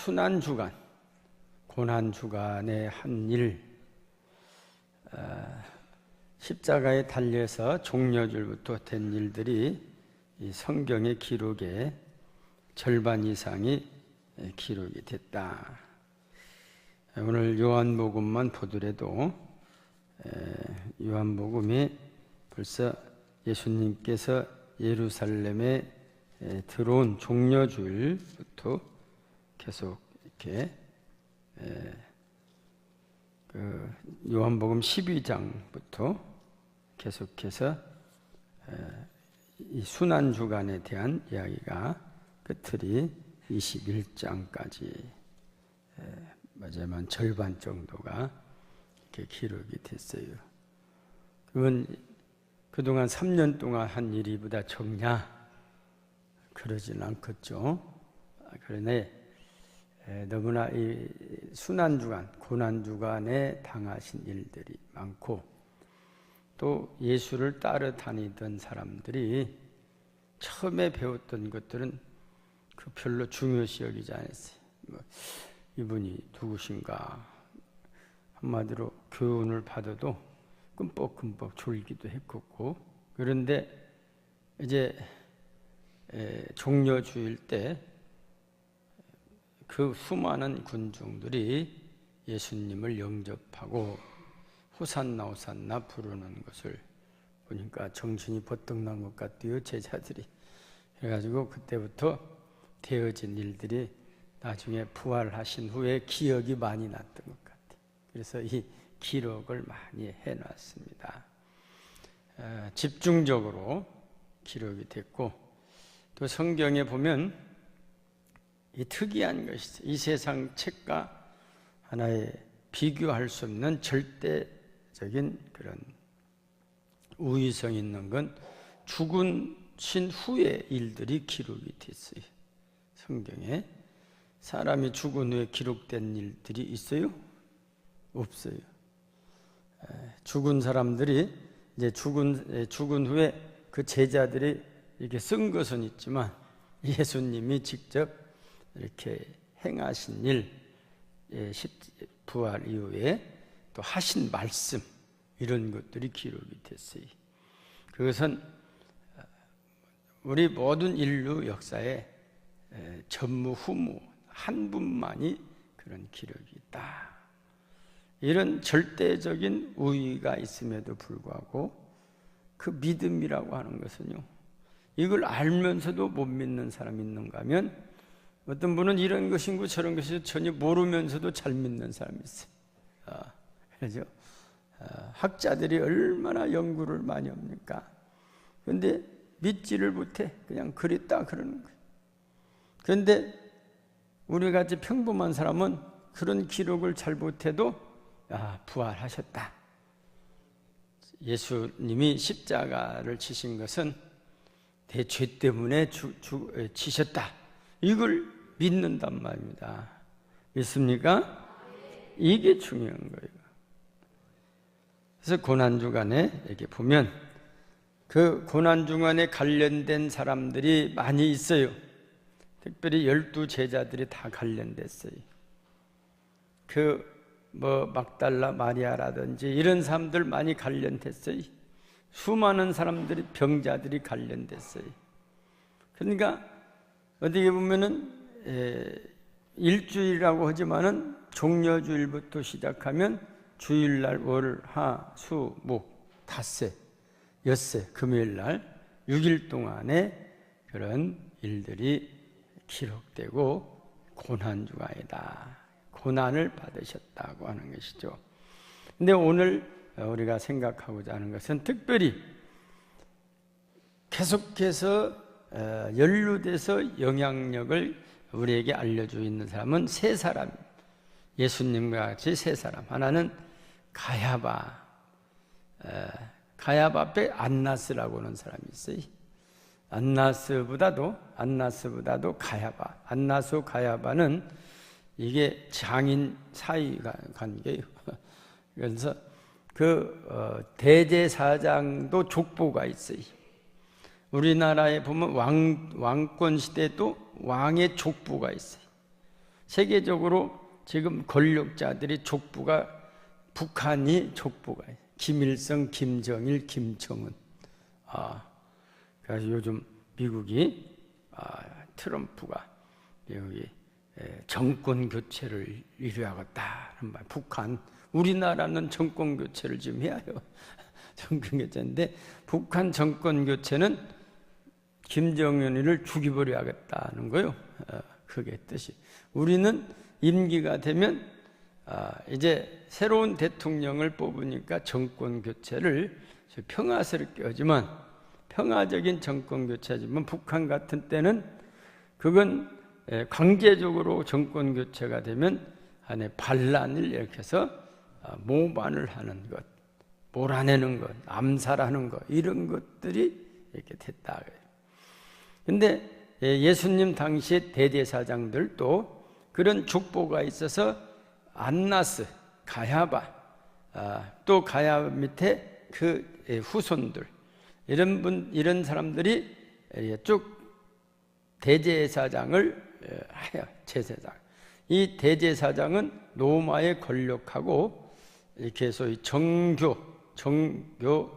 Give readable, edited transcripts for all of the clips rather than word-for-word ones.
순환주간, 고난주간의 한 일, 십자가에 달려서 종려줄부터 된 일들이 이 성경의 기록의 절반 이상이 기록이 됐다. 오늘 요한복음만 보더라도 요한복음이 벌써 예수님께서 예루살렘에 들어온 종려주일부터 계속 이렇게 요한복음 12장부터 계속해서 이 순환주간에 대한 이야기가 끝틀이 21장까지 마지막 절반 정도가 이렇게 기록이 됐어요. 그건 그동안 3년 동안 한 일이보다 적냐? 그러진 않겠죠. 그러네 너무나 이 순환주간, 고난주간에 당하신 일들이 많고 또 예수를 따라다니던 사람들이 처음에 배웠던 것들은 그 별로 중요시 여기지 않았어요. 이분이 누구신가? 한마디로 교훈을 받아도 끔뻑끔뻑 졸기도 했었고, 그런데 이제 종려주일 때 그 수많은 군중들이 예수님을 영접하고 호산나 호산나 부르는 것을 보니까 정신이 버떡 난 것 같아요, 제자들이. 그래가지고 그때부터 되어진 일들이 나중에 부활하신 후에 기억이 많이 났던 것 같아요. 그래서 이 기록을 많이 해놨습니다. 집중적으로 기록이 됐고, 또 성경에 보면 이 특이한 것이 이 세상 책과 하나의 비교할 수 없는 절대적인 그런 우위성 있는 건 죽으신 후의 일들이 기록이 됐어요. 성경에 사람이 죽은 후에 기록된 일들이 있어요? 없어요. 죽은 사람들이 이제 죽은 후에 그 제자들이 이렇게 쓴 것은 있지만 예수님이 직접 이렇게 행하신 일, 부활 이후에 또 하신 말씀, 이런 것들이 기록이 됐어요. 그것은 우리 모든 인류 역사에 전무후무 한 분만이 그런 기록이 있다. 이런 절대적인 우위가 있음에도 불구하고 그 믿음이라고 하는 것은요, 이걸 알면서도 못 믿는 사람이 있는가 하면 어떤 분은 이런 것인고 저런 것이 전혀 모르면서도 잘 믿는 사람이 있어요. 그렇죠? 학자들이 얼마나 연구를 많이 합니까? 그런데 믿지를 못해. 그냥 그랬다 그러는 거예요. 그런데 우리같이 평범한 사람은 그런 기록을 잘 못해도 부활하셨다. 예수님이 십자가를 지신 것은 내 죄 때문에 지셨다. 이걸 믿는단 말입니다. 믿습니까? 이게 중요한 거예요. 그래서 고난주간에 이렇게 보면 그 고난주간에 관련된 사람들이 많이 있어요. 특별히 12 제자들이 다 관련됐어요. 막달라 마리아라든지 이런 사람들 많이 관련됐어요. 수많은 사람들이, 병자들이 관련됐어요. 그러니까 어떻게 보면은 일주일이라고 하지만은 종려주일부터 시작하면 주일날, 월, 화, 수, 목, 닷새, 엿새, 금요일날 6일 동안에 그런 일들이 기록되고 고난주간이다. 고난을 받으셨다고 하는 것이죠. 근데 오늘 우리가 생각하고자 하는 것은 특별히 계속해서 연루돼서 영향력을 우리에게 알려주고 있는 사람은 세 사람, 예수님과 같이 세 사람. 하나는 가야바 앞에 안나스라고 하는 사람이 있어요. 안나스보다도 가야바. 안나스 가야바는 이게 장인 사이 관계예요. 그래서 대제사장도 족보가 있어요. 우리나라에 보면 왕권 시대에도 왕의 족보가 있어요. 세계적으로 지금 권력자들이 족부가, 북한이 족부가 김일성, 김정일, 김정은. 그래서 요즘 미국이 트럼프가 여기 정권 교체를 이루어야겠다는 말. 북한, 우리나라는 정권 교체를 지금 해야 해요. 정권 교체인데 북한 정권 교체는 김정은이를 죽여버려야겠다는 거요. 그게 뜻이. 우리는 임기가 되면 이제 새로운 대통령을 뽑으니까 정권 교체를 평화스럽게 하지만, 평화적인 정권 교체지만 북한 같은 때는 그건 강제적으로 정권 교체가 되면 안에 반란을 일으켜서 모반을 하는 것, 몰아내는 것, 암살하는 것, 이런 것들이 이렇게 됐다. 근데 예수님 당시의 대제사장들도 그런 족보가 있어서 안나스, 가야바, 또 가야바 밑에 그 후손들, 이런 사람들이 쭉 대제사장을 해요. 제사장. 이 대제사장은 로마의 권력하고 이렇게 소위 정교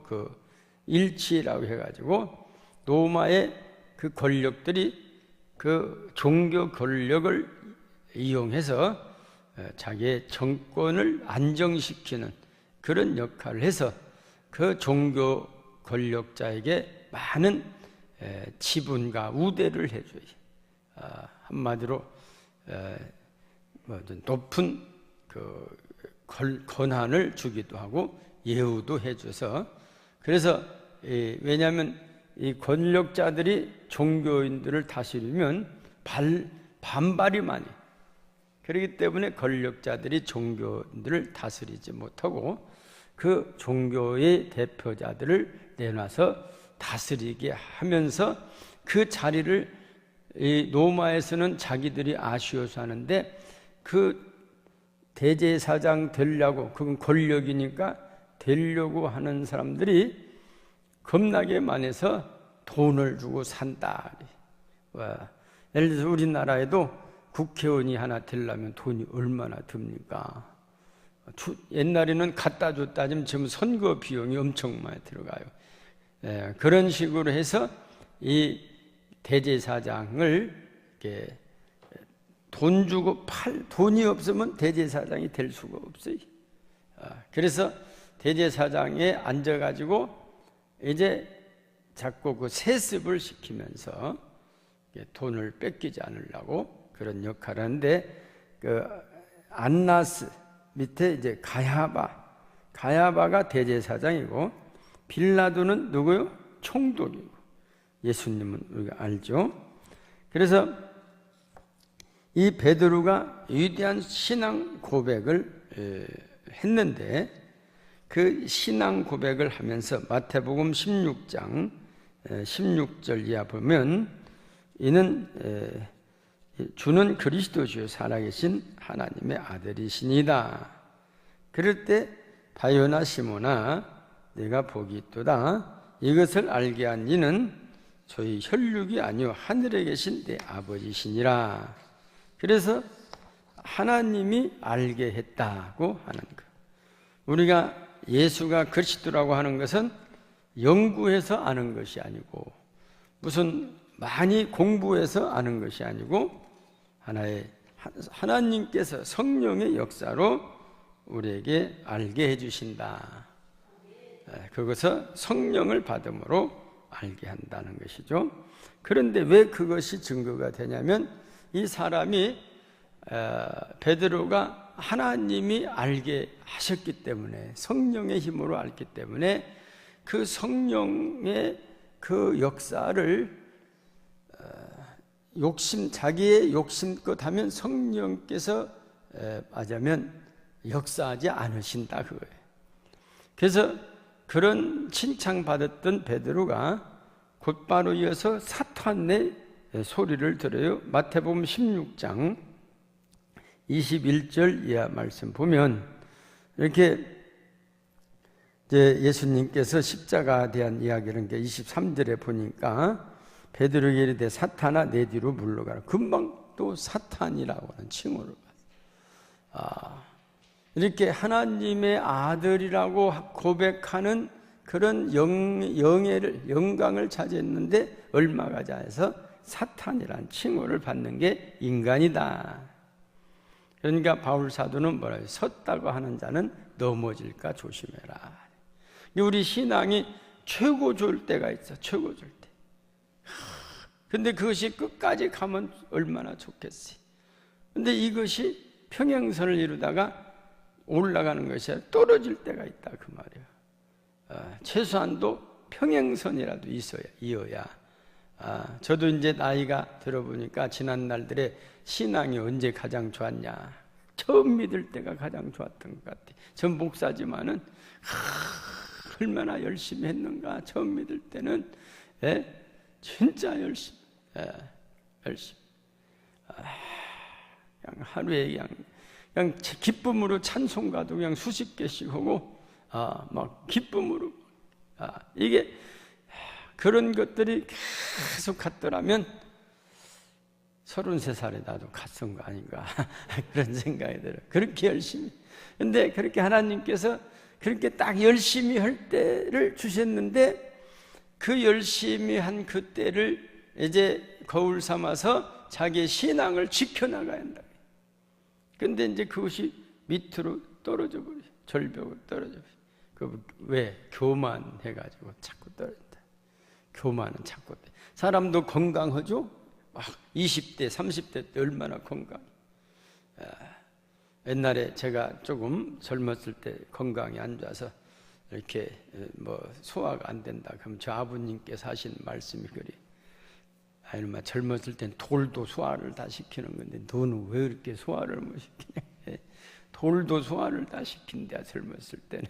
그 일치라고 해가지고 로마의 그 권력들이 그 종교 권력을 이용해서 자기의 정권을 안정시키는 그런 역할을 해서 그 종교 권력자에게 많은 지분과 우대를 해줘요. 한마디로 높은 그 권한을 주기도 하고 예우도 해줘서, 그래서 왜냐하면 이 권력자들이 종교인들을 다스리면 반발이 많이, 그렇기 때문에 권력자들이 종교인들을 다스리지 못하고 그 종교의 대표자들을 내놔서 다스리게 하면서 그 자리를 이 로마에서는 자기들이 아쉬워서 하는데, 그 대제사장 되려고, 그건 권력이니까 되려고 하는 사람들이 겁나게 많아서 돈을 주고 산다. 예를 들어서 우리나라에도 국회의원이 하나 되려면 돈이 얼마나 듭니까? 옛날에는 갖다 줬다 하면 지금 선거 비용이 엄청 많이 들어가요. 그런 식으로 해서 이 대제사장을 이렇게 돈 주고 돈이 없으면 대제사장이 될 수가 없어요. 그래서 대제사장에 앉아가지고 이제 자꾸 그 세습을 시키면서 돈을 뺏기지 않으려고 그런 역할을 하는데, 그 안나스 밑에 이제 가야바가 대제사장이고, 빌라도는 누구요? 총독이고, 예수님은 우리가 알죠. 그래서 이 베드로가 위대한 신앙 고백을 했는데, 그 신앙 고백을 하면서 마태복음 16장 16절 이하 보면, 이는 주는 그리스도시요 살아계신 하나님의 아들이시니다. 그럴 때 바요나 시모나 내가 복이 있도다. 이것을 알게 한 이는 저희 혈육이 아니요 하늘에 계신 내 아버지시니라. 그래서 하나님이 알게 했다고 하는 것. 우리가 예수가 그리스도라고 하는 것은 연구해서 아는 것이 아니고, 무슨 많이 공부해서 아는 것이 아니고, 하나님께서 성령의 역사로 우리에게 알게 해주신다. 그것을 성령을 받음으로 알게 한다는 것이죠. 그런데 왜 그것이 증거가 되냐면, 이 사람이 베드로가 하나님이 알게 하셨기 때문에, 성령의 힘으로 알기 때문에 그 성령의 그 역사를 자기의 욕심껏 하면 성령께서 맞으면 역사하지 않으신다 그거예요. 그래서 그런 칭찬받았던 베드로가 곧바로 이어서 사탄의 소리를 들어요. 마태복음 16장 21절 이하 말씀 보면, 이렇게 이제 예수님께서 십자가에 대한 이야기를 23절에 보니까 베드로에게 이르되 사탄아 내 뒤로 물러가라. 금방 그것도 사탄이라고 하는 칭호를 받았어요. 이렇게 하나님의 아들이라고 고백하는 그런 영광을 차지했는데 얼마 가지 않아서 사탄이라는 칭호를 받는 게 인간이다. 그러니까 바울 사도는 뭐라고 해요? 섰다고 하는 자는 넘어질까 조심해라. 우리 신앙이 최고 좋을 때가 있어. 최고 좋을 때. 근데 그것이 끝까지 가면 얼마나 좋겠어요. 근데 이것이 평행선을 이루다가 올라가는 것이 아니라 떨어질 때가 있다 그 말이에요. 최소한도 평행선이라도 이어야. 저도 이제 나이가 들어보니까 지난 날들에 신앙이 언제 가장 좋았냐, 처음 믿을 때가 가장 좋았던 것 같아요. 전 목사지만은 얼마나 열심히 했는가. 처음 믿을 때는 진짜 열심히 그냥 하루에 그냥 기쁨으로 찬송가도 그냥 수십 개씩 하고 막 기쁨으로 이게 그런 것들이 계속 갔더라면 33살에 나도 갔던 거 아닌가 그런 생각이 들어요. 그렇게 열심히. 근데 그렇게 하나님께서 그렇게 딱 열심히 할 때를 주셨는데 그 열심히 한 그 때를 이제 거울 삼아서 자기의 신앙을 지켜나가야 한다. 근데 이제 그것이 밑으로 떨어져 버려. 절벽으로 떨어져 버려. 왜? 교만해가지고 자꾸 떨어진다. 교만은 자꾸. 사람도 건강하죠? 막 20대, 30대 때 얼마나 건강. 옛날에 제가 조금 젊었을 때 건강이 안 좋아서 이렇게 뭐 소화가 안 된다. 그럼 저 아버님께서 하신 말씀이 그리. 이놈아 젊었을 땐 돌도 소화를 다 시키는 건데 너는 왜 이렇게 소화를 못 시키냐. 돌도 소화를 다 시킨다 젊었을 때는.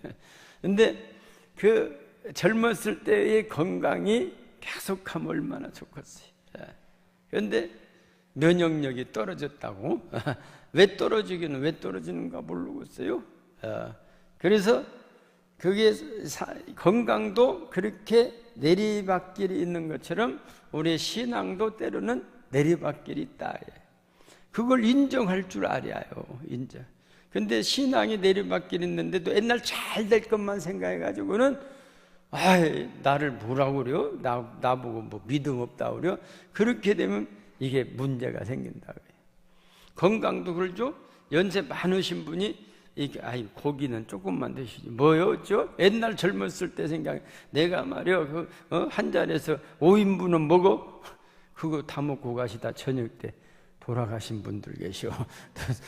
근데 그 젊었을 때의 건강이 계속하면 얼마나 좋겠어요. 그런데 면역력이 떨어졌다고. 왜 떨어지는가 모르겠어요. 그래서 그게 건강도 그렇게 내리막길이 있는 것처럼 우리의 신앙도 때로는 내리막길이 있다. 그걸 인정할 줄 알아요. 인정. 근데 신앙이 내리막길이 있는데도 옛날 잘 될 것만 생각해가지고는 나를 뭐라고 그래요? 나보고 뭐 믿음 없다 그래요? 그렇게 되면 이게 문제가 생긴다. 건강도 그러죠? 연세 많으신 분이 고기는 조금만 드시지. 뭐요? 어쩌? 옛날 젊었을 때 생각해. 내가 말이요, 한 잔에서 5인분은 먹어? 그거 다 먹고 가시다 저녁 때 돌아가신 분들 계시오.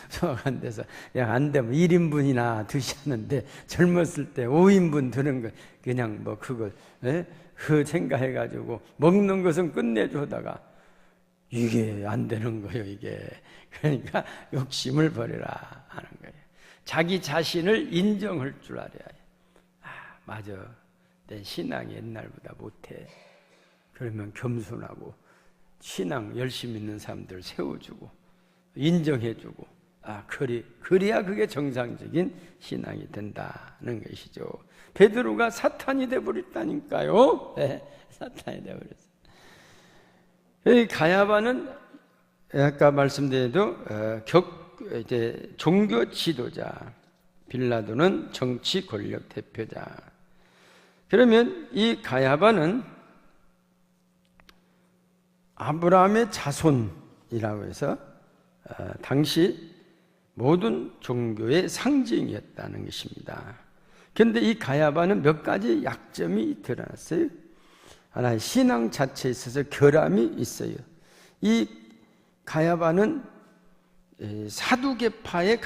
소화가 안 돼서. 안 되면 1인분이나 드시는데 젊었을 때 5인분 드는 거, 그냥 뭐 그걸, 그 생각해가지고 먹는 것은 끝내주다가 이게 안 되는 거예요, 이게. 그러니까 욕심을 버려라 하는 거예요. 자기 자신을 인정할 줄 알아야 해. 맞아. 내 신앙이 옛날보다 못해. 그러면 겸손하고 신앙 열심히 있는 사람들 세워주고 인정해주고 그래야 그게 정상적인 신앙이 된다는 것이죠. 베드로가 사탄이 되어버렸다니까요. 사탄이 되어버렸어요. 이 가야바는 아까 말씀드려도 이제 종교 지도자, 빌라도는 정치 권력 대표자. 그러면 이 가야바는 아브라함의 자손이라고 해서 당시 모든 종교의 상징이었다는 것입니다. 그런데 이 가야바는 몇 가지 약점이 드러났어요. 하나, 신앙 자체에 있어서 결함이 있어요. 이 가야바는 사두개파의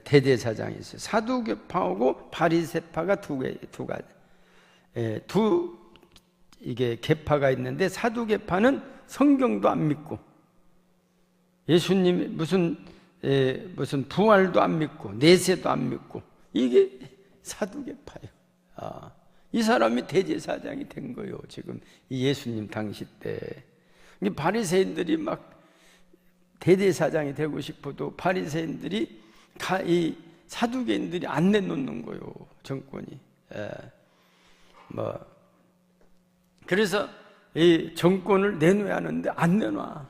대제사장이 있어요. 사두개파하고 바리새파가 이게 계파가 있는데, 사두개파는 성경도 안 믿고 예수님 무슨 부활도 안 믿고 내세도 안 믿고, 이게 사두개파예요. 이 사람이 대제사장이 된 거예요. 지금 이 예수님 당시 때. 바리새인들이 막 대제사장이 되고 싶어도 바리새인들이 이 사두개인들이 안 내놓는 거예요. 정권이. 그래서 이 정권을 내놓아야 하는데 안 내놔.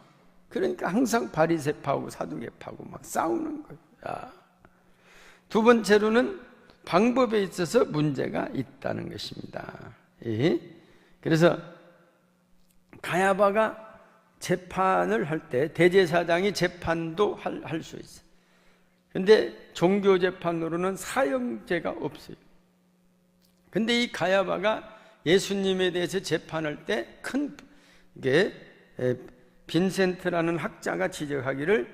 그러니까 항상 바리새파하고 사두개파하고 막 싸우는 거예요. 두 번째로는 방법에 있어서 문제가 있다는 것입니다. 그래서 가야바가 재판을 할 때 대제사장이 재판도 할 수 있어요. 근데 종교 재판으로는 사형제가 없어요. 근데 이 가야바가 예수님에 대해서 재판할 때 큰 게 빈센트라는 학자가 지적하기를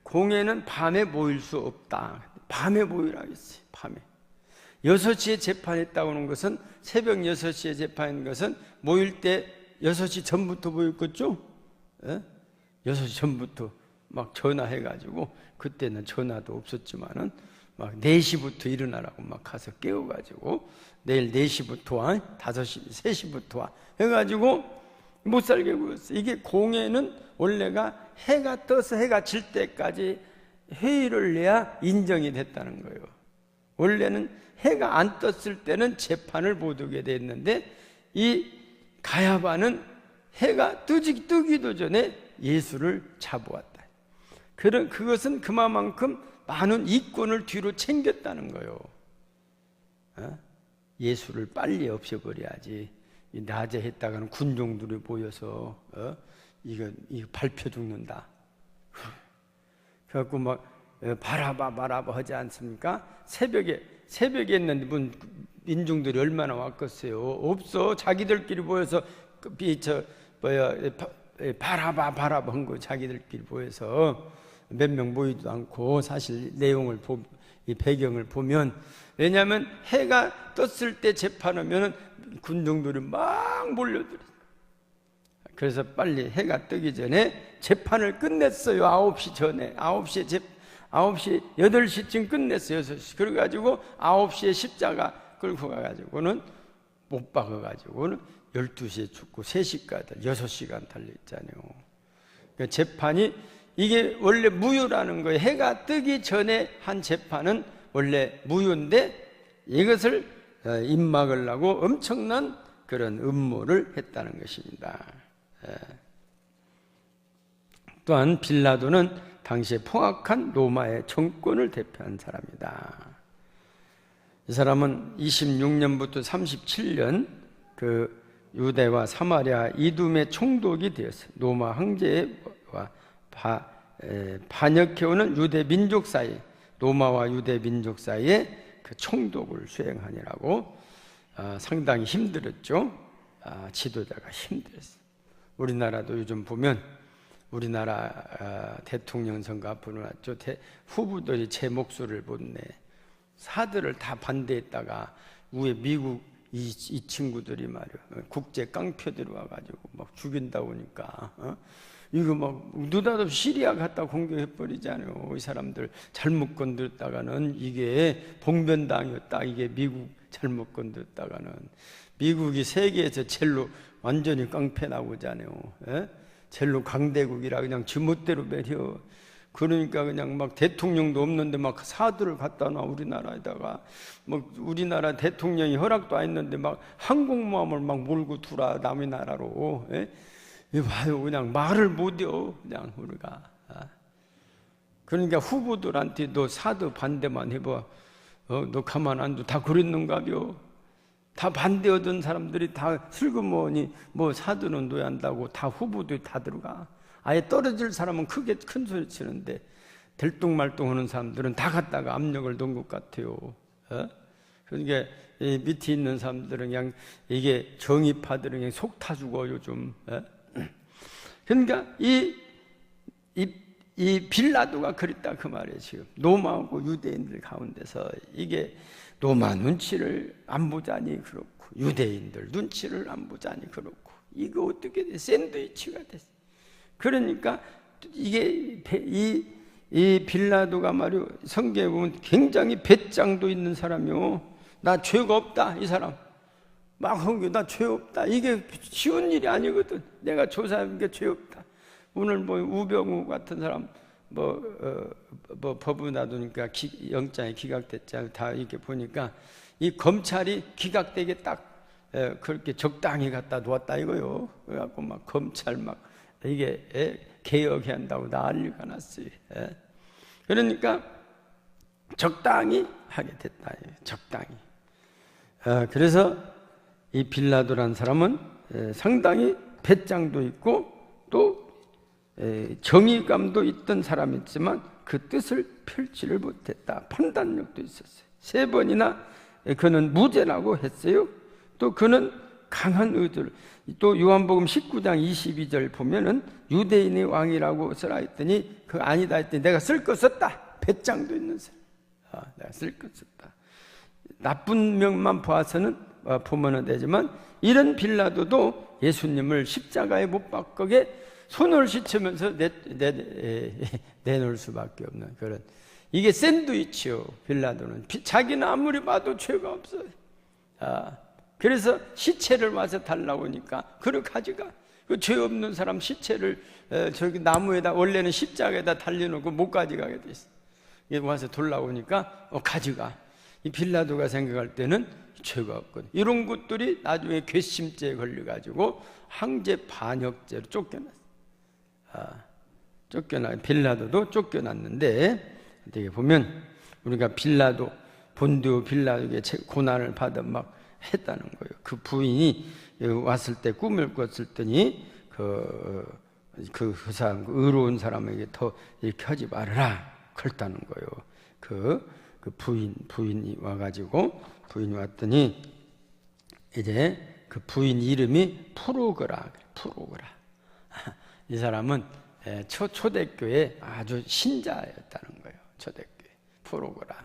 공회는 밤에 모일 수 없다. 밤에 모이라고 했어요. 밤에 6시에 재판했다고 하는 것은 새벽 6시에 재판한 것은 모일 때 6시 전부터 모였겠죠? 6시 전부터 막 전화해가지고, 그때는 전화도 없었지만은 막 4시부터 일어나라고 막 가서 깨워가지고 내일 4시부터 와, 5시, 3시부터 와 해가지고 못 살게 구웠어요. 이게 공회는 원래가 해가 떠서 해가 질 때까지 회의를 내야 인정이 됐다는 거예요. 원래는 해가 안 떴을 때는 재판을 못 오게 됐는데, 이 가야바는 해가 뜨기도 전에 예수를 잡아왔다. 그것은 그만큼 많은 이권을 뒤로 챙겼다는 거예요. 예수를 빨리 없애버려야지. 낮에 했다가는 군종들이 모여서 이거 밟혀 죽는다. 그래갖고 막 바라바 하지 않습니까? 새벽에 했는데 민중들이 얼마나 왔겠어요? 없어. 자기들끼리 모여서 바라바 한 거 자기들끼리 모여서 몇 명 모이지도 않고, 사실 이 배경을 보면, 왜냐하면 해가 떴을 때 재판하면 군중들이 막 몰려들어요. 그래서 빨리 해가 뜨기 전에 재판을 끝냈어요. 9시 전에 9시 8시쯤 끝냈어요. 6시. 그래가지고 9시에 십자가 끌고 가가지고는 못 박아가지고는 12시에 죽고 3시까지 6시간 달려있잖아요. 그러니까 재판이, 이게 원래 무효라는 거예요. 해가 뜨기 전에 한 재판은 원래 무효인데, 이것을 입막으려고 엄청난 그런 음모를 했다는 것입니다. 또한 빌라도는 당시에 포악한 로마의 정권을 대표한 사람이다. 이 사람은 26년부터 37년 그 유대와 사마리아 이둠의 총독이 되었어요. 로마 황제와 반역해오는 유대 민족 사이, 로마와 유대 민족 사이에 그 총독을 수행하느라고 상당히 힘들었죠. 지도자가 힘들었어요. 우리나라도 요즘 보면 우리나라 대통령 선거 앞으로 났죠. 후보들이 제 목소리를 못 내. 사들을 다 반대했다가 위에 미국 이 친구들이 말이야, 국제 깡표 들어와가지고 막 죽인다고 하니까 이거 막 느닷없이 시리아 갖다 공격해버리잖아요. 이 사람들 잘못 건드렸다가는 이게 봉변당이었다. 이게 미국 잘못 건드렸다가는, 미국이 세계에서 제일로 완전히 깡패 나오잖아요. 제일로 강대국이라 그냥 지멋대로 매려. 그러니까 그냥 막 대통령도 없는데 막 사드를 갖다 놔, 우리나라에다가. 막 우리나라 대통령이 허락도 안 했는데 막 항공모함을 막 몰고 두라, 남의 나라로. 이거 봐요. 그냥 말을 못해요. 그냥 우리가. 그러니까 후보들한테 너 사드 반대만 해봐. 너 가만 안 둬. 다 그랬는가벼. 다 반대하던 사람들이 다 슬그머니 뭐 사드는 둬야 한다고 다 후보들이 다 들어가. 아예 떨어질 사람은 크게 큰 소리 치는데 들뚱말뚱하는 사람들은 다 갖다가 압력을 넣은 것 같아요. 그러니까 이 밑에 있는 사람들은 그냥, 이게 정의파들은 그냥 속 타주고 요즘. 그러니까 이 빌라도가 그랬다 그 말이에요. 지금 로마하고 유대인들 가운데서 이게 로마 눈치를 안 보자니 그렇고, 유대인들 눈치를 안 보자니 그렇고, 이거 어떻게 돼? 샌드위치가 됐어. 그러니까 이게 이 빌라도가 말이요, 성경에 보면 굉장히 배짱도 있는 사람이요. 나 죄가 없다 이 사람. 막 헌게 나 죄 없다. 이게 쉬운 일이 아니거든. 내가 조사한 게 죄 없다. 오늘 뭐 우병우 같은 사람 뭐 법을 놔두니까 영장이 기각됐잖아요. 다 이렇게 보니까 이 검찰이 기각되게 딱 그렇게 적당히 갖다 놓았다 이거요. 그래갖고 막 검찰 막 이게 개혁해야 한다고 난리가 났어요. 그러니까 적당히 하게 됐다. 적당히. 그래서 이 빌라도라는 사람은 상당히 배짱도 있고 또 정의감도 있던 사람이지만 그 뜻을 펼치를 못했다. 판단력도 있었어요. 3번이나 그는 무죄라고 했어요. 또 그는 강한 의도를, 또 요한복음 19장 22절 보면은 유대인의 왕이라고 쓰라 했더니 그 아니다 했더니 내가 쓸 거 썼다. 배짱도 있는 사람. 내가 쓸 거 썼다. 나쁜 면만 보면은 되지만 이런 빌라도도 예수님을 십자가에 못 박게 손을 씻으면서 내놓을 수밖에 없는 그런, 이게 샌드위치요. 빌라도는 자기는 아무리 봐도 죄가 없어요. 그래서 시체를 와서 달라고 하니까 그걸 가져가. 그 죄 없는 사람 시체를 저기 나무에다, 원래는 십자가에다 달려놓고 못 가져가게 돼 있어. 와서 돌라고 하니까 가져가. 이 빌라도가 생각할 때는 죄가 없거든. 이런 것들이 나중에 괘씸죄에 걸려가지고 황제 반역죄로 쫓겨났어. 빌라도도 쫓겨났는데, 어떻게 보면 우리가 빌라도, 본디오 빌라도에게 고난을 받아 막 했다는 거예요. 그 부인이 왔을 때 꿈을 꿨을 때니 그 사람, 그 의로운 사람에게 더 이렇게 하지 말아라 그랬다는 거예요. 그 부인이 와가지고, 부인이 왔더니 이제 그 부인 이름이 프로그라. 이 사람은 초대교회 아주 신자였다는 거예요. 초대교회 프로그라.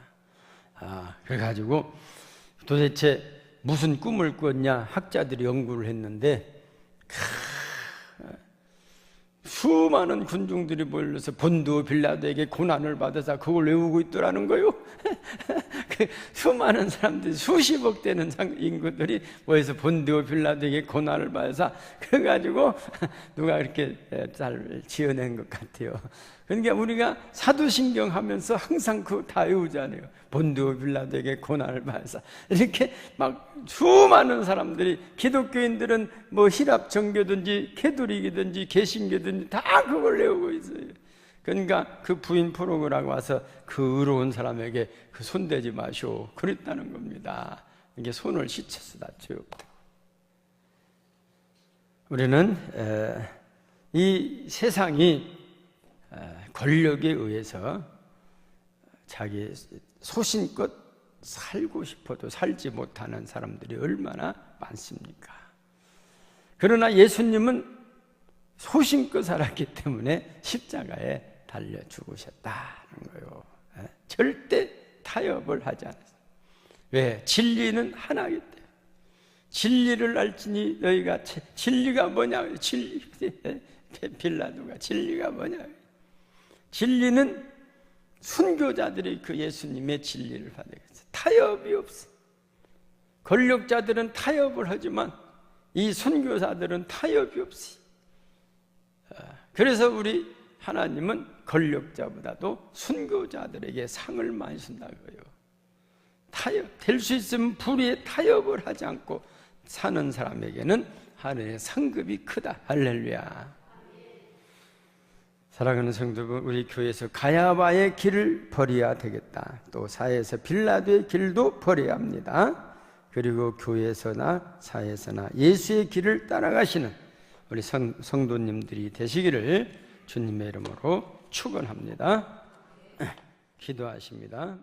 그래가지고 도대체 무슨 꿈을 꿨냐 학자들이 연구를 했는데, 수많은 군중들이 몰려서 본디오 빌라도에게 고난을 받아서 그걸 외우고 있더라는 거예요. 그 수많은 사람들이, 수십억 되는 인구들이 모여서 본디오 빌라도에게 고난을 받아서, 그래가지고 누가 이렇게 잘 지어낸 것 같아요. 그러니까 우리가 사도신경 하면서 항상 그거 다 외우잖아요. 본디오 빌라도에게 고난을 받아서. 이렇게 막 수많은 사람들이, 기독교인들은 뭐 히랍 정교든지 캐톨릭이든지 개신교든지 다 그걸 외우고 있어요. 그러니까 그 부인 프로그라고 와서 그 의로운 사람에게 그 손대지 마시오 그랬다는 겁니다. 이게 손을 씻어서 다 죄 없다고. 우리는 이 세상이 권력에 의해서 자기 소신껏 살고 싶어도 살지 못하는 사람들이 얼마나 많습니까? 그러나 예수님은 소신껏 살았기 때문에 십자가에 달려 죽으셨다는 거예요. 절대 타협을 하지 않았어요. 왜? 진리는 하나이기 때문에. 진리를 알지니 너희가 진리가 뭐냐? 빌라도가 진리가 뭐냐? 진리는 순교자들이 그 예수님의 진리를 받아겠어요. 타협이 없어. 권력자들은 타협을 하지만 이 순교자들은 타협이 없어. 그래서 우리 하나님은 권력자보다도 순교자들에게 상을 많이 준다고요. 타협, 될 수 있으면 불의에 타협을 하지 않고 사는 사람에게는 하늘의 상급이 크다. 할렐루야. 사랑하는 성도분, 우리 교회에서 가야바의 길을 버려야 되겠다. 또 사회에서 빌라도의 길도 버려야 합니다. 그리고 교회에서나 사회에서나 예수의 길을 따라가시는 우리 성도님들이 되시기를 주님의 이름으로 축원합니다. 기도하십니다.